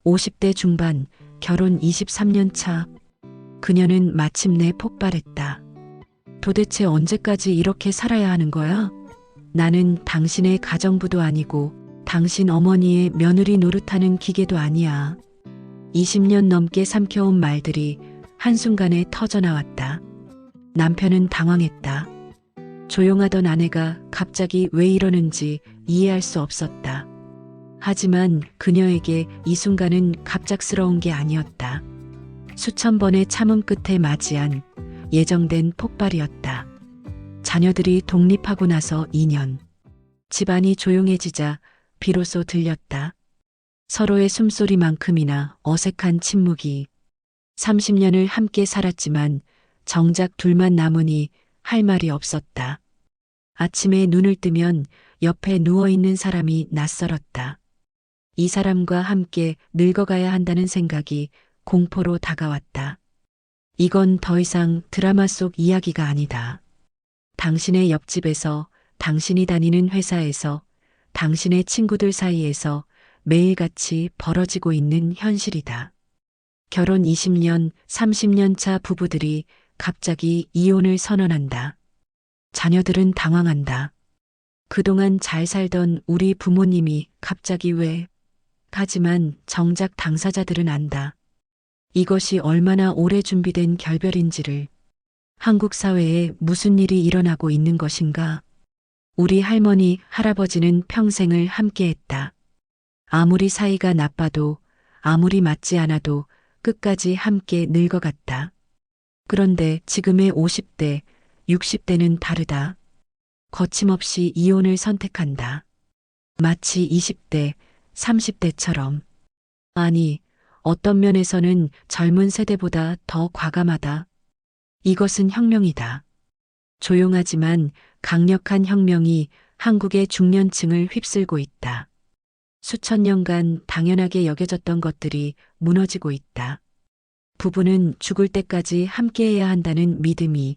50대 중반, 결혼 23년 차. 그녀는 마침내 폭발했다. 도대체 언제까지 이렇게 살아야 하는 거야? 나는 당신의 가정부도 아니고 당신 어머니의 며느리 노릇하는 기계도 아니야. 20년 넘게 삼켜온 말들이 한순간에 터져나왔다. 남편은 당황했다. 조용하던 아내가 갑자기 왜 이러는지 이해할 수 없었다. 하지만 그녀에게 이 순간은 갑작스러운 게 아니었다. 수천 번의 참음 끝에 맞이한 예정된 폭발이었다. 자녀들이 독립하고 나서 2년. 집안이 조용해지자 비로소 들렸다. 서로의 숨소리만큼이나 어색한 침묵이. 30년을 함께 살았지만 정작 둘만 남으니 할 말이 없었다. 아침에 눈을 뜨면 옆에 누워있는 사람이 낯설었다. 이 사람과 함께 늙어가야 한다는 생각이 공포로 다가왔다. 이건 더 이상 드라마 속 이야기가 아니다. 당신의 옆집에서, 당신이 다니는 회사에서, 당신의 친구들 사이에서 매일같이 벌어지고 있는 현실이다. 결혼 20년, 30년 차 부부들이 갑자기 이혼을 선언한다. 자녀들은 당황한다. 그동안 잘 살던 우리 부모님이 갑자기 왜? 하지만 정작 당사자들은 안다. 이것이 얼마나 오래 준비된 결별인지를. 한국 사회에 무슨 일이 일어나고 있는 것인가? 우리 할머니, 할아버지는 평생을 함께했다. 아무리 사이가 나빠도, 아무리 맞지 않아도 끝까지 함께 늙어갔다. 그런데 지금의 50대, 60대는 다르다. 거침없이 이혼을 선택한다. 마치 20대, 30대처럼. 아니, 어떤 면에서는 젊은 세대보다 더 과감하다. 이것은 혁명이다. 조용하지만 강력한 혁명이 한국의 중년층을 휩쓸고 있다. 수천 년간 당연하게 여겨졌던 것들이 무너지고 있다. 부부는 죽을 때까지 함께해야 한다는 믿음이,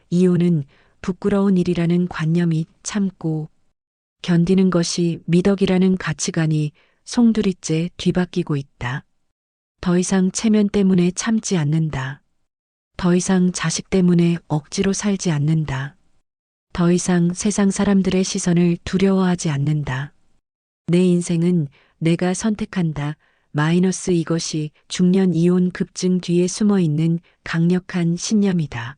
이혼은 부끄러운 일이라는 관념이, 참고 견디는 것이 미덕이라는 가치관이 송두리째 뒤바뀌고 있다. 더 이상 체면 때문에 참지 않는다. 더 이상 자식 때문에 억지로 살지 않는다. 더 이상 세상 사람들의 시선을 두려워하지 않는다. 내 인생은 내가 선택한다. 마이너스 이것이 중년 이혼 급증 뒤에 숨어 있는 강력한 신념이다.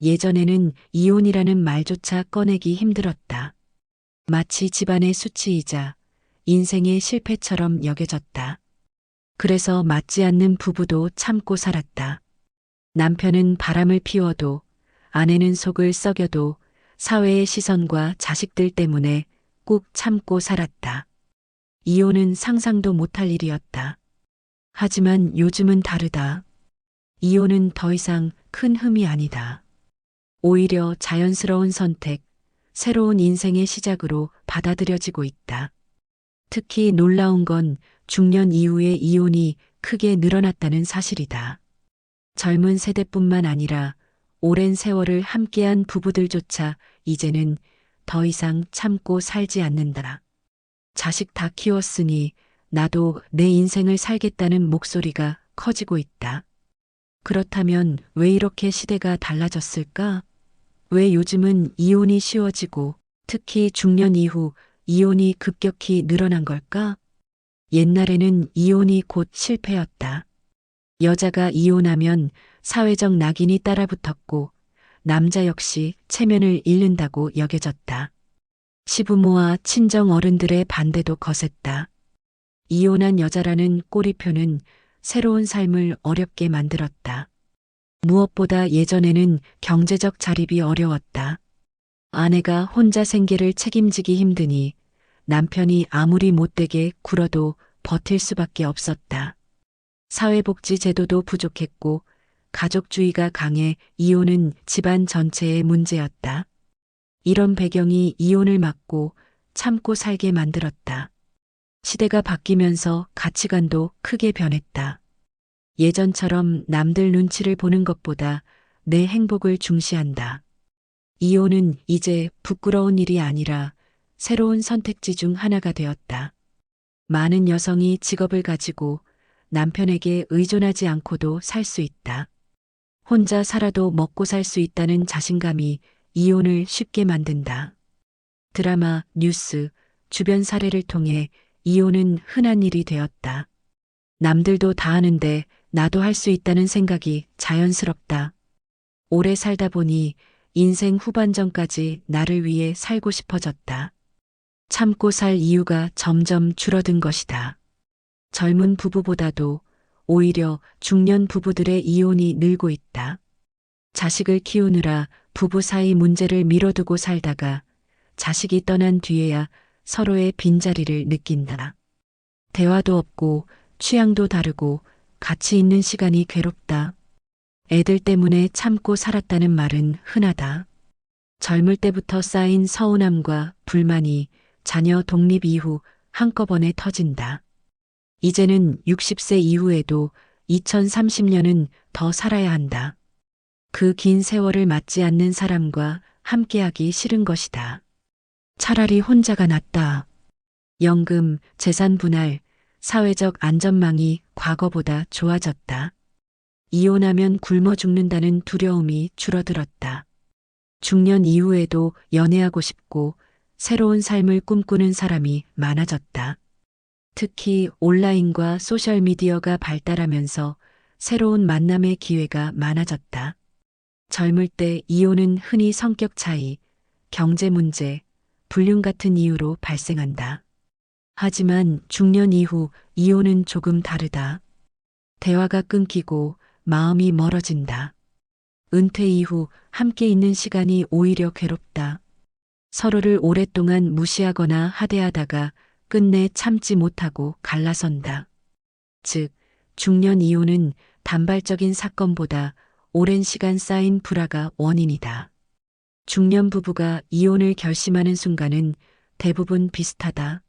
예전에는 이혼이라는 말조차 꺼내기 힘들었다. 마치 집안의 수치이자 인생의 실패처럼 여겨졌다. 그래서 맞지 않는 부부도 참고 살았다. 남편은 바람을 피워도, 아내는 속을 썩여도 사회의 시선과 자식들 때문에 꾹 참고 살았다. 이혼은 상상도 못할 일이었다. 하지만 요즘은 다르다. 이혼은 더 이상 큰 흠이 아니다. 오히려 자연스러운 선택, 새로운 인생의 시작으로 받아들여지고 있다. 특히 놀라운 건 중년 이후의 이혼이 크게 늘어났다는 사실이다. 젊은 세대뿐만 아니라 오랜 세월을 함께한 부부들조차 이제는 더 이상 참고 살지 않는다. 자식 다 키웠으니 나도 내 인생을 살겠다는 목소리가 커지고 있다. 그렇다면 왜 이렇게 시대가 달라졌을까? 왜 요즘은 이혼이 쉬워지고 특히 중년 이후 이혼이 급격히 늘어난 걸까? 옛날에는 이혼이 곧 실패였다. 여자가 이혼하면 사회적 낙인이 따라붙었고 남자 역시 체면을 잃는다고 여겨졌다. 시부모와 친정 어른들의 반대도 거셌다. 이혼한 여자라는 꼬리표는 새로운 삶을 어렵게 만들었다. 무엇보다 예전에는 경제적 자립이 어려웠다. 아내가 혼자 생계를 책임지기 힘드니 남편이 아무리 못되게 굴어도 버틸 수밖에 없었다. 사회복지 제도도 부족했고 가족주의가 강해 이혼은 집안 전체의 문제였다. 이런 배경이 이혼을 막고 참고 살게 만들었다. 시대가 바뀌면서 가치관도 크게 변했다. 예전처럼 남들 눈치를 보는 것보다 내 행복을 중시한다. 이혼은 이제 부끄러운 일이 아니라 새로운 선택지 중 하나가 되었다. 많은 여성이 직업을 가지고 남편에게 의존하지 않고도 살 수 있다. 혼자 살아도 먹고 살 수 있다는 자신감이 이혼을 쉽게 만든다. 드라마, 뉴스, 주변 사례를 통해 이혼은 흔한 일이 되었다. 남들도 다 하는데 나도 할 수 있다는 생각이 자연스럽다. 오래 살다 보니 인생 후반전까지 나를 위해 살고 싶어졌다. 참고 살 이유가 점점 줄어든 것이다. 젊은 부부보다도 오히려 중년 부부들의 이혼이 늘고 있다. 자식을 키우느라 부부 사이 문제를 미뤄두고 살다가 자식이 떠난 뒤에야 서로의 빈자리를 느낀다. 대화도 없고 취향도 다르고 같이 있는 시간이 괴롭다. 애들 때문에 참고 살았다는 말은 흔하다. 젊을 때부터 쌓인 서운함과 불만이 자녀 독립 이후 한꺼번에 터진다. 이제는 60세 이후에도 2030년은 더 살아야 한다. 그 긴 세월을 맞지 않는 사람과 함께하기 싫은 것이다. 차라리 혼자가 낫다. 연금, 재산 분할, 사회적 안전망이 과거보다 좋아졌다. 이혼하면 굶어 죽는다는 두려움이 줄어들었다. 중년 이후에도 연애하고 싶고 새로운 삶을 꿈꾸는 사람이 많아졌다. 특히 온라인과 소셜미디어가 발달하면서 새로운 만남의 기회가 많아졌다. 젊을 때 이혼은 흔히 성격 차이, 경제 문제, 불륜 같은 이유로 발생한다. 하지만 중년 이후 이혼은 조금 다르다. 대화가 끊기고 마음이 멀어진다. 은퇴 이후 함께 있는 시간이 오히려 괴롭다. 서로를 오랫동안 무시하거나 하대하다가 끝내 참지 못하고 갈라선다. 즉, 중년 이혼은 단발적인 사건보다 오랜 시간 쌓인 불화가 원인이다. 중년 부부가 이혼을 결심하는 순간은 대부분 비슷하다.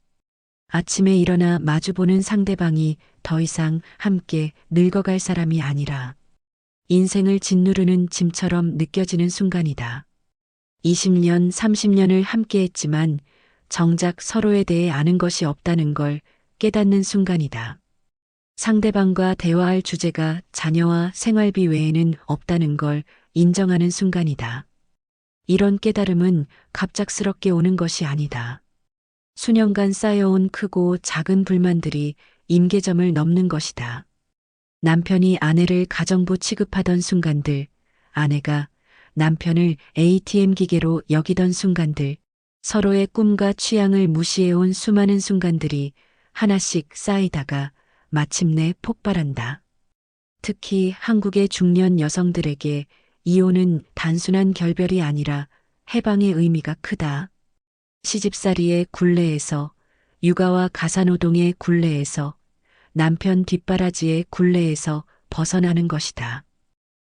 아침에 일어나 마주보는 상대방이 더 이상 함께 늙어갈 사람이 아니라 인생을 짓누르는 짐처럼 느껴지는 순간이다. 20년, 30년을 함께 했지만 정작 서로에 대해 아는 것이 없다는 걸 깨닫는 순간이다. 상대방과 대화할 주제가 자녀와 생활비 외에는 없다는 걸 인정하는 순간이다. 이런 깨달음은 갑작스럽게 오는 것이 아니다. 수년간 쌓여온 크고 작은 불만들이 임계점을 넘는 것이다. 남편이 아내를 가정부 취급하던 순간들, 아내가 남편을 ATM 기계로 여기던 순간들, 서로의 꿈과 취향을 무시해온 수많은 순간들이 하나씩 쌓이다가 마침내 폭발한다. 특히 한국의 중년 여성들에게 이혼은 단순한 결별이 아니라 해방의 의미가 크다. 시집살이의 굴레에서, 육아와 가사노동의 굴레에서, 남편 뒷바라지의 굴레에서 벗어나는 것이다.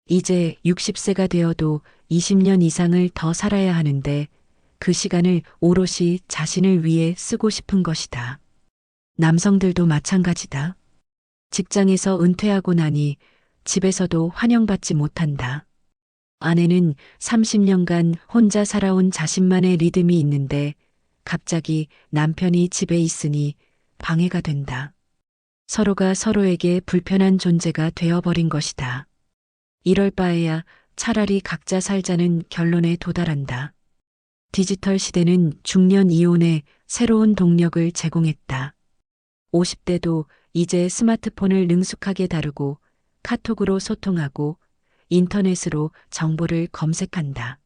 이제 60세가 되어도 20년 이상을 더 살아야 하는데 그 시간을 오롯이 자신을 위해 쓰고 싶은 것이다. 남성들도 마찬가지다. 직장에서 은퇴하고 나니 집에서도 환영받지 못한다. 아내는 30년간 혼자 살아온 자신만의 리듬이 있는데 갑자기 남편이 집에 있으니 방해가 된다. 서로가 서로에게 불편한 존재가 되어버린 것이다. 이럴 바에야 차라리 각자 살자는 결론에 도달한다. 디지털 시대는 중년 이혼에 새로운 동력을 제공했다. 50대도 이제 스마트폰을 능숙하게 다루고 카톡으로 소통하고 인터넷으로 정보를 검색한다.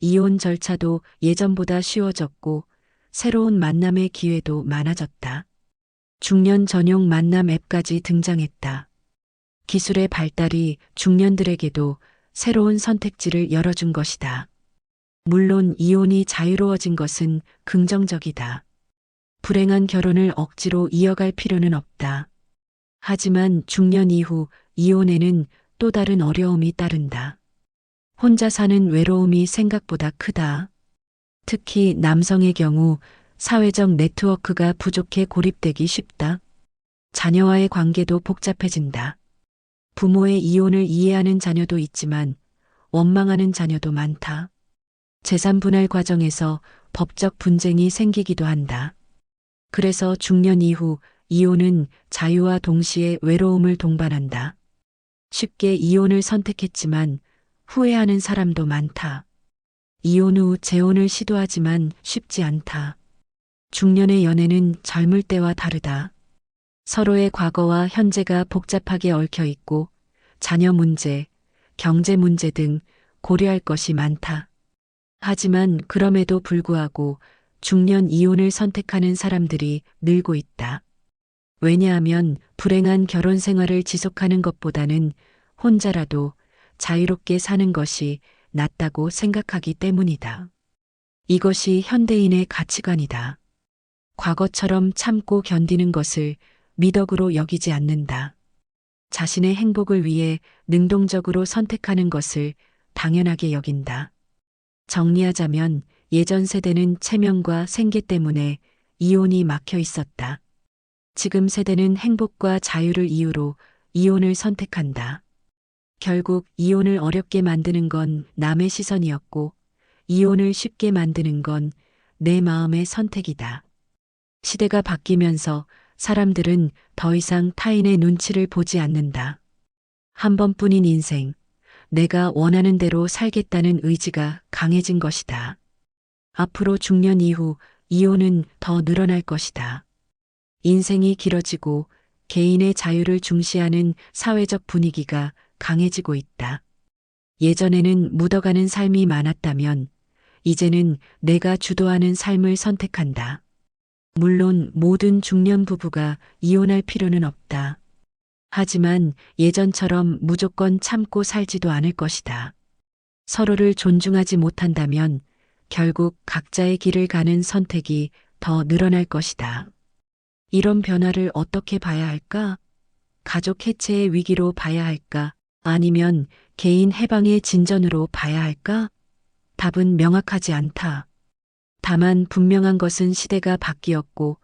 이혼 절차도 예전보다 쉬워졌고 새로운 만남의 기회도 많아졌다. 중년 전용 만남 앱까지 등장했다. 기술의 발달이 중년들에게도 새로운 선택지를 열어준 것이다. 물론 이혼이 자유로워진 것은 긍정적이다. 불행한 결혼을 억지로 이어갈 필요는 없다. 하지만 중년 이후 이혼에는 또 다른 어려움이 따른다. 혼자 사는 외로움이 생각보다 크다. 특히 남성의 경우 사회적 네트워크가 부족해 고립되기 쉽다. 자녀와의 관계도 복잡해진다. 부모의 이혼을 이해하는 자녀도 있지만 원망하는 자녀도 많다. 재산 분할 과정에서 법적 분쟁이 생기기도 한다. 그래서 중년 이후 이혼은 자유와 동시에 외로움을 동반한다. 쉽게 이혼을 선택했지만 후회하는 사람도 많다. 이혼 후 재혼을 시도하지만 쉽지 않다. 중년의 연애는 젊을 때와 다르다. 서로의 과거와 현재가 복잡하게 얽혀 있고 자녀 문제, 경제 문제 등 고려할 것이 많다. 하지만 그럼에도 불구하고 중년 이혼을 선택하는 사람들이 늘고 있다. 왜냐하면 불행한 결혼 생활을 지속하는 것보다는 혼자라도 자유롭게 사는 것이 낫다고 생각하기 때문이다. 이것이 현대인의 가치관이다. 과거처럼 참고 견디는 것을 미덕으로 여기지 않는다. 자신의 행복을 위해 능동적으로 선택하는 것을 당연하게 여긴다. 정리하자면 예전 세대는 체면과 생계 때문에 이혼이 막혀 있었다. 지금 세대는 행복과 자유를 이유로 이혼을 선택한다. 결국 이혼을 어렵게 만드는 건 남의 시선이었고 이혼을 쉽게 만드는 건 내 마음의 선택이다. 시대가 바뀌면서 사람들은 더 이상 타인의 눈치를 보지 않는다. 한 번뿐인 인생, 내가 원하는 대로 살겠다는 의지가 강해진 것이다. 앞으로 중년 이후 이혼은 더 늘어날 것이다. 인생이 길어지고 개인의 자유를 중시하는 사회적 분위기가 강해지고 있다. 예전에는 묻어가는 삶이 많았다면 이제는 내가 주도하는 삶을 선택한다. 물론 모든 중년 부부가 이혼할 필요는 없다. 하지만 예전처럼 무조건 참고 살지도 않을 것이다. 서로를 존중하지 못한다면 결국 각자의 길을 가는 선택이 더 늘어날 것이다. 이런 변화를 어떻게 봐야 할까? 가족 해체의 위기로 봐야 할까? 아니면 개인 해방의 진전으로 봐야 할까? 답은 명확하지 않다. 다만 분명한 것은 시대가 바뀌었고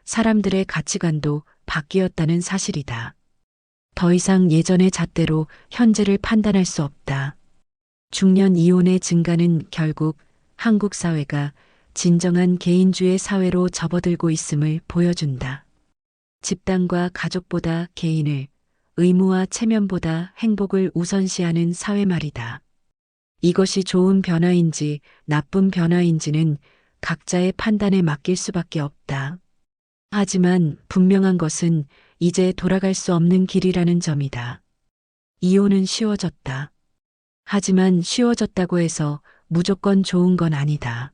사람들의 가치관도 바뀌었다는 사실이다. 더 이상 예전의 잣대로 현재를 판단할 수 없다. 중년 이혼의 증가는 결국 한국 사회가 진정한 개인주의 사회로 접어들고 있음을 보여준다. 집단과 가족보다 개인을, 의무와 체면보다 행복을 우선시하는 사회 말이다. 이것이 좋은 변화인지 나쁜 변화인지는 각자의 판단에 맡길 수밖에 없다. 하지만 분명한 것은 이제 돌아갈 수 없는 길이라는 점이다. 이혼은 쉬워졌다. 하지만 쉬워졌다고 해서 무조건 좋은 건 아니다.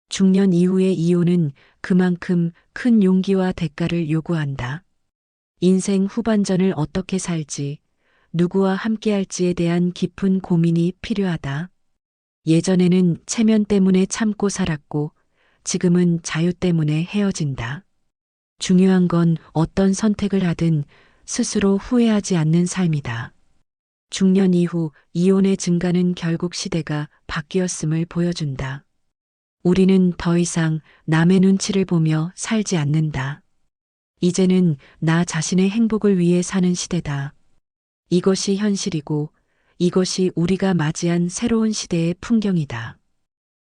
중년 이후의 이혼은 그만큼 큰 용기와 대가를 요구한다. 인생 후반전을 어떻게 살지, 누구와 함께할지에 대한 깊은 고민이 필요하다. 예전에는 체면 때문에 참고 살았고 지금은 자유 때문에 헤어진다. 중요한 건 어떤 선택을 하든 스스로 후회하지 않는 삶이다. 중년 이후 이혼의 증가는 결국 시대가 바뀌었음을 보여준다. 우리는 더 이상 남의 눈치를 보며 살지 않는다. 이제는 나 자신의 행복을 위해 사는 시대다. 이것이 현실이고 이것이 우리가 맞이한 새로운 시대의 풍경이다.